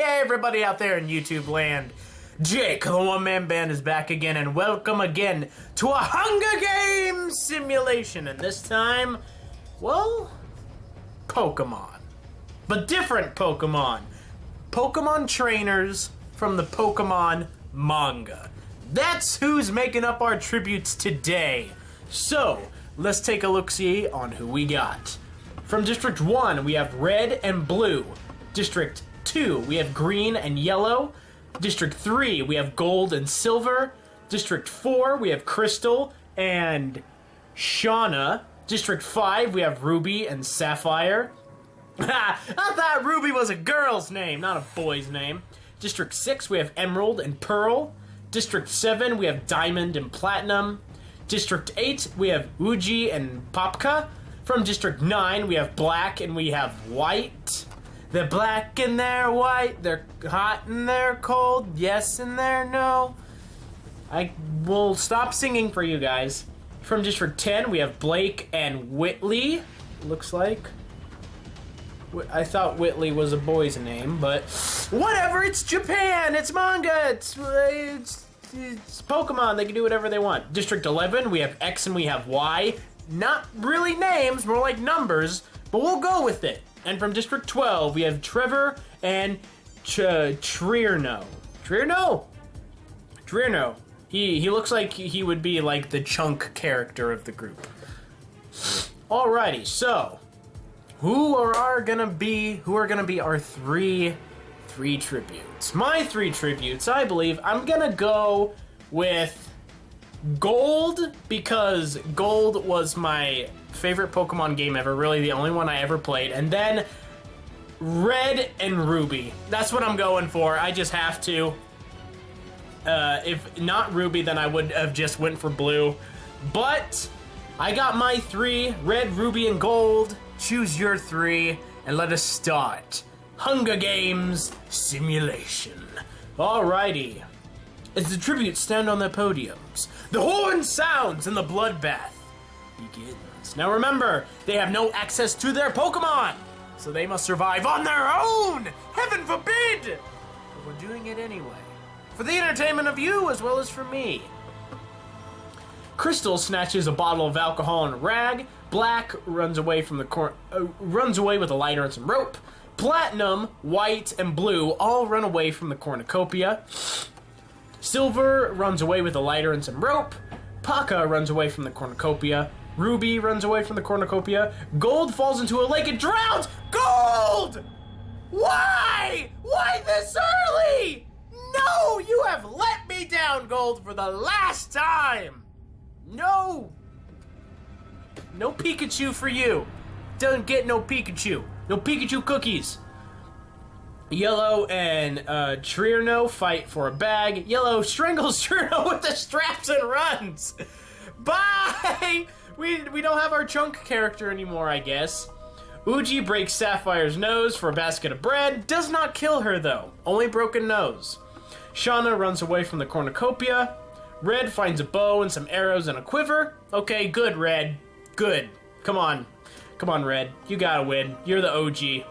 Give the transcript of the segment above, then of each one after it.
Hey everybody out there in YouTube land. Jake, the one-man band, is back again, and welcome again to a Hunger Games simulation. And this time, well, Pokemon. But different Pokemon. Pokemon trainers from the Pokemon manga. That's who's making up our tributes today. So, let's take a look-see on who we got. From District 1, we have Red and Blue. District 2, we have Green and Yellow. District 3, we have Gold and Silver. District 4, we have Crystal and Shauna. District 5, we have Ruby and Sapphire. I thought Ruby was a girl's name, not a boy's name. District 6, we have Emerald and Pearl. District 7, we have Diamond and Platinum. District 8, we have Uji and Popka. From District 9, we have Black and we have White. They're black and they're white. They're hot and they're cold. Yes and they're no. I will stop singing for you guys. From District 10, we have Blake and Whitley. Looks like. I thought Whitley was a boy's name, but whatever. It's Japan. It's manga. It's Pokemon. They can do whatever they want. District 11, we have X and we have Y. Not really names, more like numbers, but we'll go with it. And from District 12, we have Trevor and Trierno. Trierno. He looks like he would be like the chunk character of the group. Alrighty, so who are gonna be our three tributes? My three tributes, I believe I'm gonna go with Gold, because Gold was my favorite Pokemon game ever, really the only one I ever played, and then Red and Ruby. That's what I'm going for. I just have to. If not Ruby, then I would have just went for Blue. But I got my three, Red, Ruby, and Gold. Choose your three, and let us start Hunger Games simulation. Alrighty. As the tributes stand on their podiums, the horn sounds and the bloodbath begins. Now remember, they have no access to their Pokemon, so they must survive on their own! Heaven forbid! But we're doing it anyway, for the entertainment of you as well as for me. Crystal snatches a bottle of alcohol and a rag. Black runs away from the runs away with a lighter and some rope. Platinum, White, and Blue all run away from the cornucopia. Silver runs away with a lighter and some rope. Paka runs away from the cornucopia. Ruby runs away from the cornucopia. Gold falls into a lake and drowns! Gold! Why? Why this early? No, you have let me down, Gold, for the last time. No. No Pikachu for you. Don't get no Pikachu. No Pikachu cookies. Yellow and Trierno fight for a bag. Yellow strangles Trierno with the straps and runs. Bye! We don't have our chunk character anymore, I guess. Uji breaks Sapphire's nose for a basket of bread. Does not kill her, though. Only broken nose. Shauna runs away from the cornucopia. Red finds a bow and some arrows and a quiver. Okay, good, Red. Good. Come on. Come on, Red. You gotta win. You're the OG.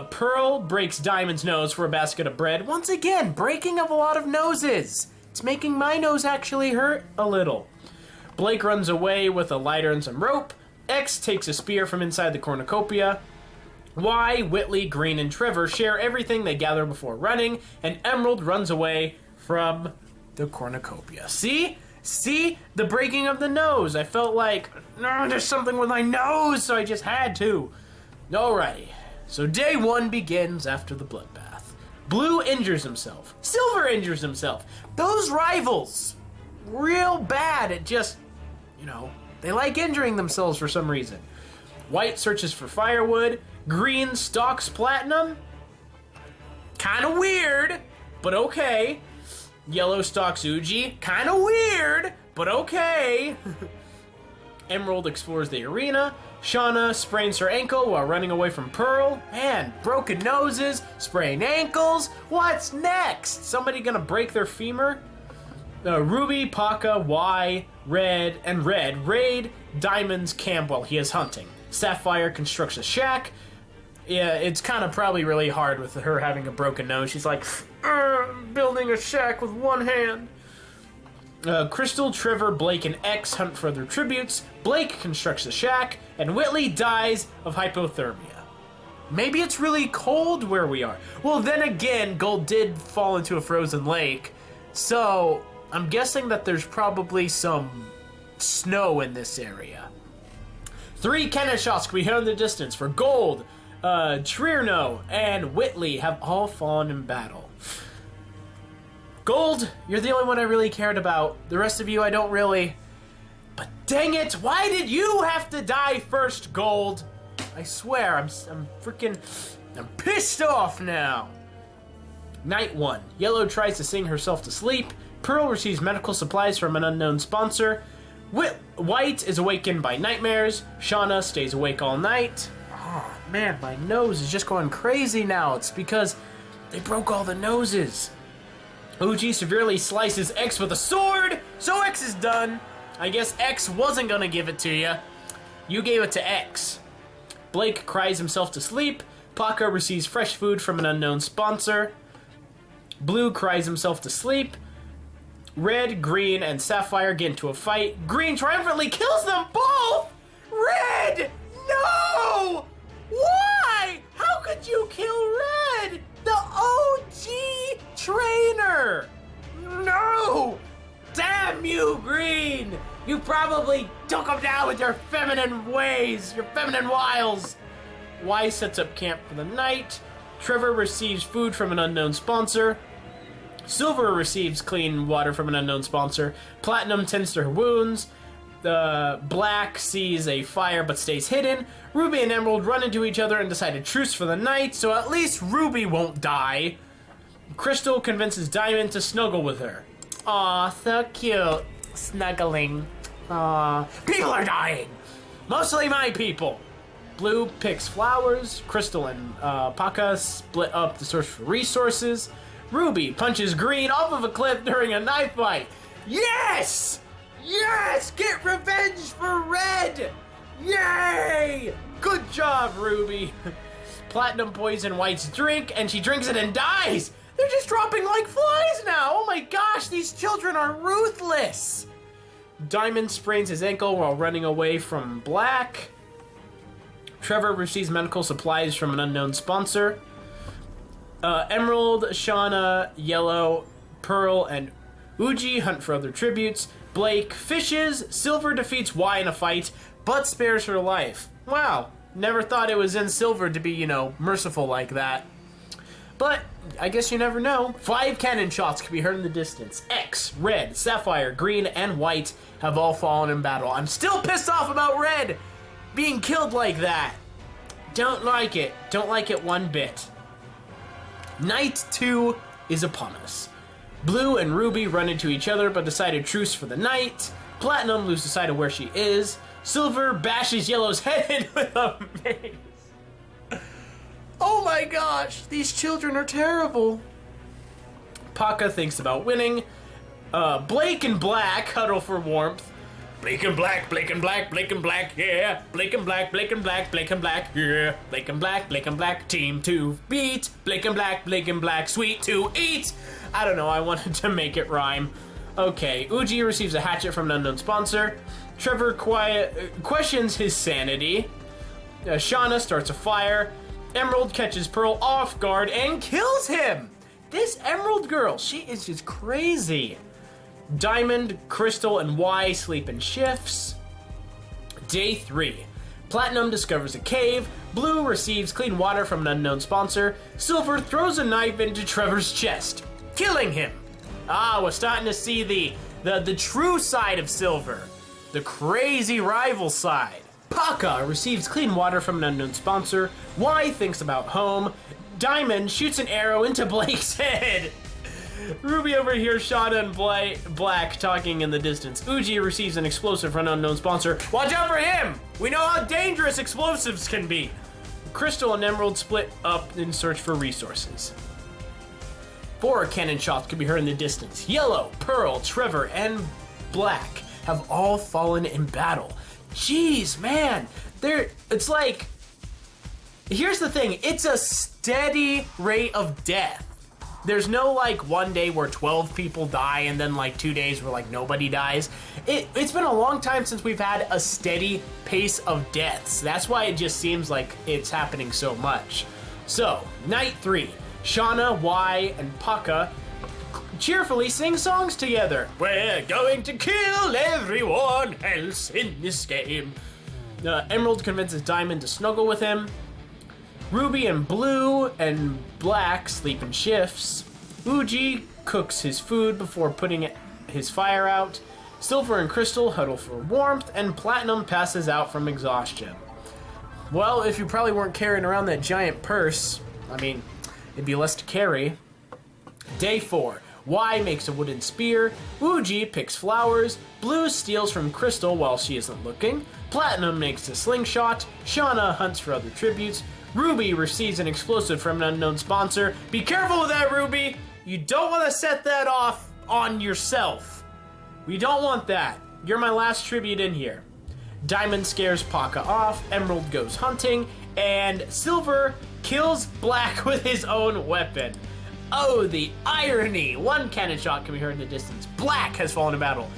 Pearl breaks Diamond's nose for a basket of bread. Once again, breaking of a lot of noses. It's making my nose actually hurt a little. Blake runs away with a lighter and some rope. X takes a spear from inside the cornucopia. Y, Whitley, Green, and Trevor share everything they gather before running. And Emerald runs away from the cornucopia. See? See? The breaking of the nose. I felt like, no, there's something with my nose, so I just had to. Alrighty. So day one begins after the bloodbath. Blue injures himself. Silver injures himself. Those rivals, real bad at just, they like injuring themselves for some reason. White searches for firewood. Green stalks Platinum. Kind of weird, but okay. Yellow stalks Uji. Kind of weird, but okay. Emerald explores the arena. Shauna sprains her ankle while running away from Pearl. Man, broken noses, sprained ankles. What's next? Somebody gonna break their femur? Ruby, Paka, Y, Red, and Red raid Diamond's camp while he is hunting. Sapphire constructs a shack. Yeah, it's kind of probably really hard with her having a broken nose. She's like, building a shack with one hand. Crystal, Trevor, Blake, and X hunt for their tributes. Blake constructs a shack, and Whitley dies of hypothermia. Maybe it's really cold where we are. Well, then again, Gold did fall into a frozen lake, so I'm guessing that there's probably some snow in this area. 3 cannon shots can be heard in the distance for Gold. Trierno and Whitley have all fallen in battle. Gold, you're the only one I really cared about. The rest of you I don't really. But dang it, why did you have to die first, Gold? I swear, I'm pissed off now. Night 1. Yellow tries to sing herself to sleep. Pearl receives medical supplies from an unknown sponsor. White is awakened by nightmares. Shauna stays awake all night. Oh man, my nose is just going crazy now. It's because they broke all the noses. Uji severely slices X with a sword, so X is done. I guess X wasn't gonna give it to you. You gave it to X. Blake cries himself to sleep. Paco receives fresh food from an unknown sponsor. Blue cries himself to sleep. Red, Green, and Sapphire get into a fight. Green triumphantly kills them both! Red! No! Why? How could you kill Red? The OG trainer! No! Damn you, Green! You probably took him down with your feminine ways, your feminine wiles. Y sets up camp for the night. Trevor receives food from an unknown sponsor. Silver receives clean water from an unknown sponsor. Platinum tends to her wounds. Black sees a fire but stays hidden. Ruby and Emerald run into each other and decide a truce for the night, so at least Ruby won't die. Crystal convinces Diamond to snuggle with her. Aw, so cute. Snuggling. Aw. People are dying! Mostly my people. Blue picks flowers. Crystal and Paca split up to search for resources. Ruby punches Green off of a cliff during a knife fight. Yes! Yes! Get revenge for Red! Yay! Good job, Ruby. Platinum poisons White's drink, and she drinks it and dies. They're just dropping like flies now. Oh my gosh, these children are ruthless. Diamond sprains his ankle while running away from Black. Trevor receives medical supplies from an unknown sponsor. Emerald, Shauna, Yellow, Pearl, and Uji hunt for other tributes. Blake fishes. Silver defeats Y in a fight, but spares her life. Wow, never thought it was in Silver to be, merciful like that. But I guess you never know. 5 cannon shots can be heard in the distance. X, Red, Sapphire, Green, and White have all fallen in battle. I'm still pissed off about Red being killed like that. Don't like it. Don't like it one bit. Night 2 is upon us. Blue and Ruby run into each other but decide a truce for the night. Platinum loses sight of where she is. Silver bashes Yellow's head in with a mace. Oh my gosh, these children are terrible. Paca thinks about winning. Blake and Black huddle for warmth. Blake and Black, Blake and Black, Blake and Black, yeah. Blake and Black, Blake and Black, Blake and Black, yeah. Blake and Black, team to beat. Blake and Black, sweet to eat. I don't know, I wanted to make it rhyme. Okay, Uji receives a hatchet from an unknown sponsor. Trevor questions his sanity. Shauna starts a fire. Emerald catches Pearl off guard and kills him. This Emerald girl, she is just crazy. Diamond, Crystal, and Y sleep in shifts. Day 3. Platinum discovers a cave. Blue receives clean water from an unknown sponsor. Silver throws a knife into Trevor's chest, killing him. We're starting to see the true side of Silver. The crazy rival side. Paca receives clean water from an unknown sponsor. Y thinks about home. Diamond shoots an arrow into Blake's head. Ruby overhears Shauna and Black talking in the distance. Uji receives an explosive from an unknown sponsor. Watch out for him! We know how dangerous explosives can be. Crystal and Emerald split up in search for resources. 4 cannon shots can be heard in the distance. Yellow, Pearl, Trevor, and Black have all fallen in battle. Jeez, man. It's like Here's the thing, it's a steady rate of death. There's no like one day where 12 people die and then like 2 days where like nobody dies. It's been a long time since we've had a steady pace of deaths. That's why it just seems like it's happening so much. So, night 3, Shauna, Y, and Paka cheerfully sing songs together. We're going to kill everyone else in this game. Emerald convinces Diamond to snuggle with him. Ruby and Blue and Black sleep in shifts. Uji cooks his food before putting his fire out. Silver and Crystal huddle for warmth, and Platinum passes out from exhaustion. Well, if you probably weren't carrying around that giant purse, I mean, it'd be less to carry. Day 4. Y makes a wooden spear. Uji picks flowers. Blue steals from Crystal while she isn't looking. Platinum makes a slingshot. Shauna hunts for other tributes. Ruby receives an explosive from an unknown sponsor. Be careful with that, Ruby! You don't want to set that off on yourself. We don't want that. You're my last tribute in here. Diamond scares Paka off. Emerald goes hunting. And Silver kills Black with his own weapon. Oh, the irony! One cannon shot can be heard in the distance. Black has fallen in battle.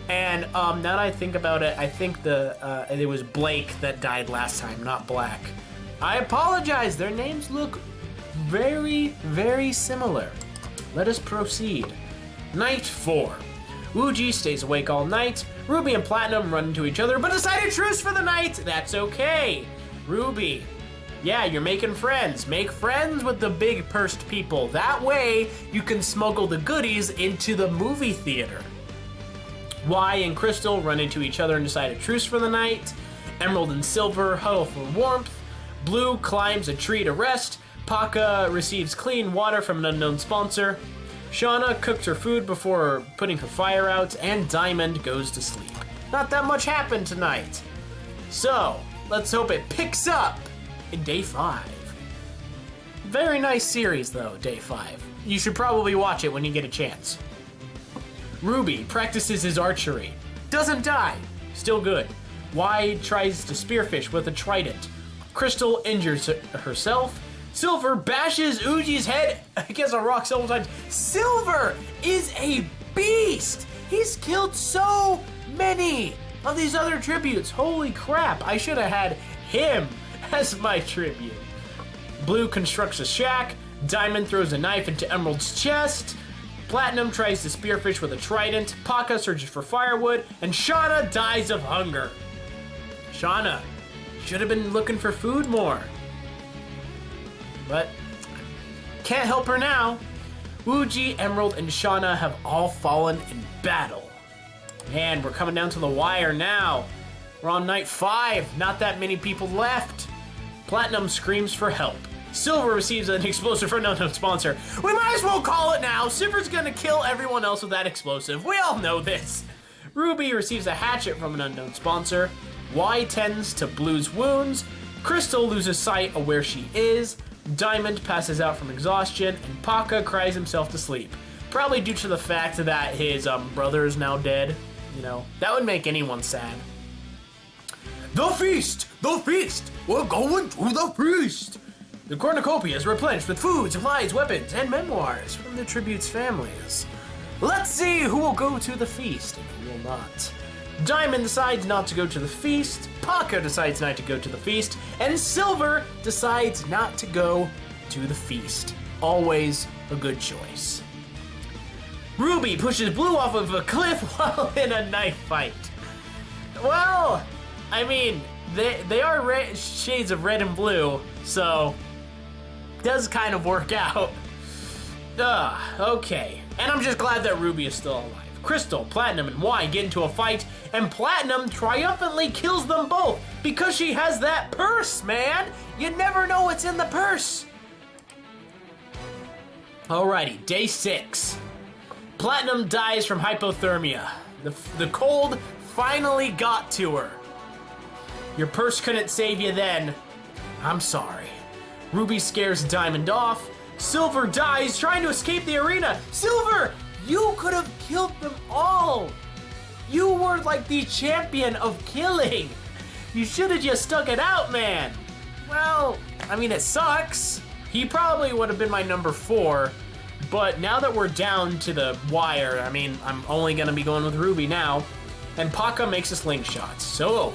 And now that I think about it, I think it was Blake that died last time, not Black. I apologize, their names look very, very similar. Let us proceed. Night 4. Uji stays awake all night. Ruby and Platinum run into each other, but decide a truce for the night. That's okay. Ruby, yeah, you're making friends. Make friends with the big pursed people. That way, you can smuggle the goodies into the movie theater. Y and Crystal run into each other and decide a truce for the night. Emerald and Silver huddle for warmth. Blue climbs a tree to rest. Paka receives clean water from an unknown sponsor. Shauna cooks her food before putting her fire out, and Diamond goes to sleep. Not that much happened tonight. So, let's hope it picks up in Day 5. Very nice series though, Day 5. You should probably watch it when you get a chance. Ruby practices his archery. Doesn't die. Still good. Y tries to spearfish with a trident. Crystal injures herself. Silver bashes Uji's head against a rock several times. Silver is a beast! He's killed so many of these other tributes. Holy crap, I should have had him as my tribute. Blue constructs a shack. Diamond throws a knife into Emerald's chest. Platinum tries to spearfish with a trident. Paka searches for firewood. And Shauna dies of hunger. Shauna should have been looking for food more. But can't help her now. Uji, Emerald, and Shauna have all fallen in battle. And we're coming down to the wire now. We're on night 5. Not that many people left. Platinum screams for help. Silver receives an explosive from an unknown sponsor. We might as well call it now. Silver's gonna kill everyone else with that explosive. We all know this. Ruby receives a hatchet from an unknown sponsor. Y tends to Blue's wounds. Crystal loses sight of where she is. Diamond passes out from exhaustion, and Paka cries himself to sleep. Probably due to the fact that his brother is now dead. You know, that would make anyone sad. The feast! The feast! We're going to the feast! The cornucopia is replenished with food, supplies, weapons, and memoirs from the tributes' families. Let's see who will go to the feast and who will not. Diamond decides not to go to the feast, Paka decides not to go to the feast, and Silver decides not to go to the feast. Always a good choice. Ruby pushes Blue off of a cliff while in a knife fight. Well, I mean, they are shades of red and blue, so it does kind of work out. Okay. And I'm just glad that Ruby is still alive. Crystal, Platinum, and Y get into a fight, and Platinum triumphantly kills them both because she has that purse, man! You never know what's in the purse! Alrighty, Day 6. Platinum dies from hypothermia. The cold finally got to her. Your purse couldn't save you then. I'm sorry. Ruby scares Diamond off. Silver dies trying to escape the arena. Silver! You could have killed them all! You were like the champion of killing! You should have just stuck it out, man! well, I mean, it sucks. He probably would have been my number 4, but now that we're down to the wire, I mean, I'm only going to be going with Ruby now, and Paka makes a slingshot. So,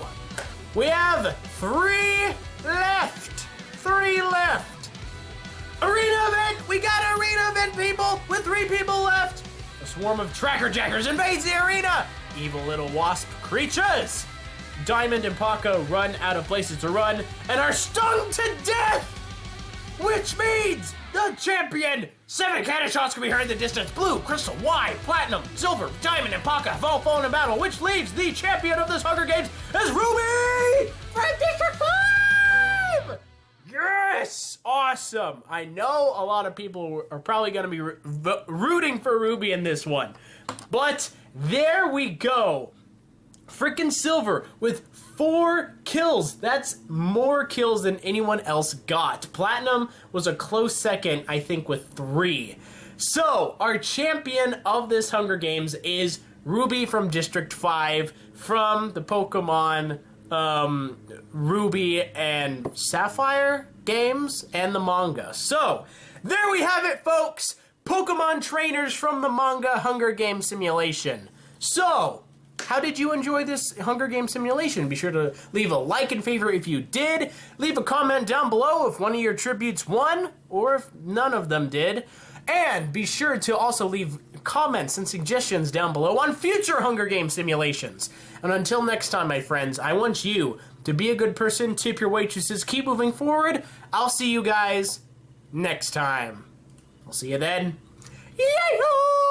we have 3 left. 3 left. Arena event! We got an arena event, people, with 3 people left. A swarm of tracker jackers invades the arena. Evil little wasp creatures. Diamond and Paka run out of places to run and are stung to death, which means the champion. 7 cannon shots can be heard in the distance. Blue, crystal, white, platinum, silver, diamond, and Paka have all fallen in battle, which leaves the champion of this Hunger Games as Ruby from District 5! Yes! Awesome! I know a lot of people are probably going to be rooting for Ruby in this one, but there we go. Frickin' silver with 4 kills. That's more kills than anyone else got. Platinum was a close second, I think, with 3. So, our champion of this Hunger Games is Ruby from District 5 from the Pokemon Ruby and Sapphire games and the manga. So, there we have it, folks. Pokemon trainers from the manga Hunger Game Simulation. So, how did you enjoy this Hunger Game simulation? Be sure to leave a like and favorite if you did. Leave a comment down below if one of your tributes won, or if none of them did. And be sure to also leave comments and suggestions down below on future Hunger Game simulations. And until next time, my friends, I want you to be a good person, tip your waitresses, keep moving forward. I'll see you guys next time. I'll see you then. Yay-ho!